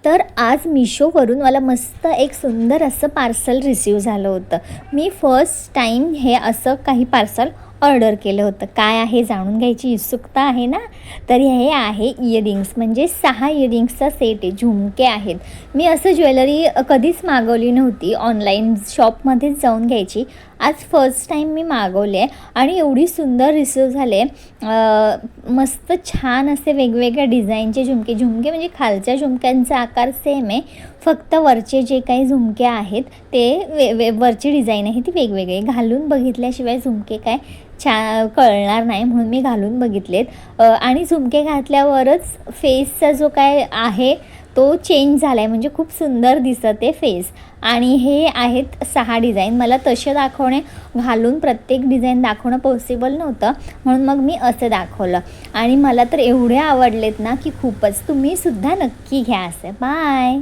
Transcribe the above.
तर आज मिशोवरून मला मस्त एक सुंदर असं पार्सल रिसीव झालं होतं. मी फर्स्ट टाईम हे असं काही पार्सल ऑर्डर केलं होतं. काय आहे जाणून घ्यायची उत्सुकता आहे ना? तर हे आहे इयरिंग्स, म्हणजे 6 इयरिंग्सचा सेट आहे, झुमके आहेत. मी असं ज्वेलरी कधीच मागवली नव्हती, ऑनलाईन शॉपमध्येच जाऊन घ्यायची. आज फर्स्ट टाईम मी मागवले आणि एवढी सुंदर रिसीव झाले. मस्त छान असे वेगवेगळ्या डिझाईनचे झुमके म्हणजे खालच्या झुमक्यांचा आकार सेम आहे, फक्त वरचे जे काही झुमके आहेत ते वरची डिझाईन आहे ती वेगवेगळी. घालून बघितल्याशिवाय झुमके काय कळणार नाही, म्हणून मी घालून बघितलेत. आणि झुमके घातल्यावरच फेसचा जो काय आहे तो चेंज झाला आहे, म्हणजे खूप सुंदर दिसत आहे फेस. आणि हे आहेत 6 डिझाईन. मला तसे घालून प्रत्येक डिझाईन दाखवणं पॉसिबल नव्हतं, म्हणून मग मी असं दाखवलं. आणि मला तर एवढे आवडलेत ना की खूपच. तुम्हीसुद्धा नक्की घ्या असे. बाय.